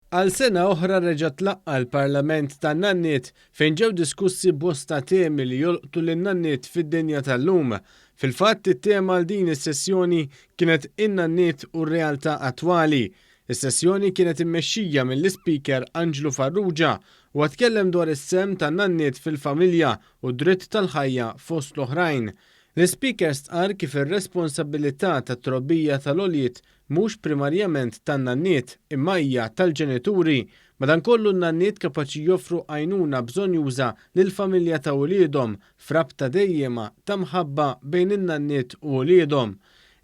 Għal sena oħra reġa' tlaqqa l-Parlament tan-Nanniet fejn ġew diskussi bosta temi li jolqtu lin-Nanniet fid-dinja tal-lum. Fil-fatt it-tema għal din is-sessjoni kienet in-Nanniet u r-realtà attwali. Is-sessjoni kienet immexxija mill-Ispeaker Anġlu Farrugia u tkellem dwar is-sehem tan-Nanniet fil-familja u d-dritt tal-ħajja fost l-oħrajn. L-Speaker stqarr kif ir-responsabbilità tat-trobbija tal-għoljiet mhux primarjament tan-Nanniet imma hija tal-ġenituri, madankollu n-Nanniet kapaċi joffru għajnuna bżonjuża lill-familja ta' wliedhom frabta dejjema ta' mħabba bejn in-Nanniet u wliedhom.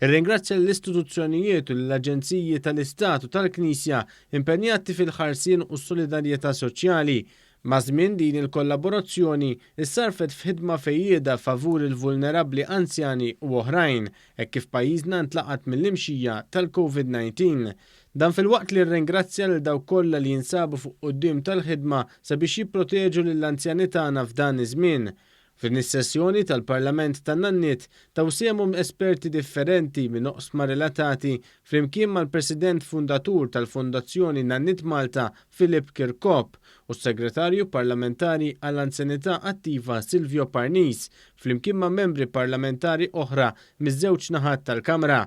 Irringrazzja l-istituzzjonijiet u l-aġenziji tal-Istat u tal-Knisja impenjati fil-ħarsien u s-solidarjetà soċjali. Ma' żmien din il-kollaborazzjoni issarfet f'ħidma fejjieda favur il-vulnerabbli anzjani u oħrajn, hekk kif pajjiżna ntlaqat mill-imxija tal-COVID-19. Dan fil-waqt li rringrazzja lil dawk kollha li jinsabu fuq quddiem tal-ħidma sabiex jipproteġu lill-anzjani tagħna f'dan iż-żmien. Fin-sessjoni tal-Parlament tan-Nanniet tawsiehom esperti differenti minn oqsma relatati flimkien mal-President Fundatur tal-Fondazzjoni Nanniet Malta Filip Kirkop u s-Segretarju Parlamentari għall-Anzjanità Attiva Silvio Parnis flimkien ma' membri parlamentari oħra miż-żewġ naħat tal-Kamra.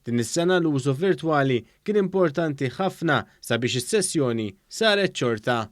Din is-sena l-użu virtwali kien importanti ħafna sabiex is-sessjoni saret xorta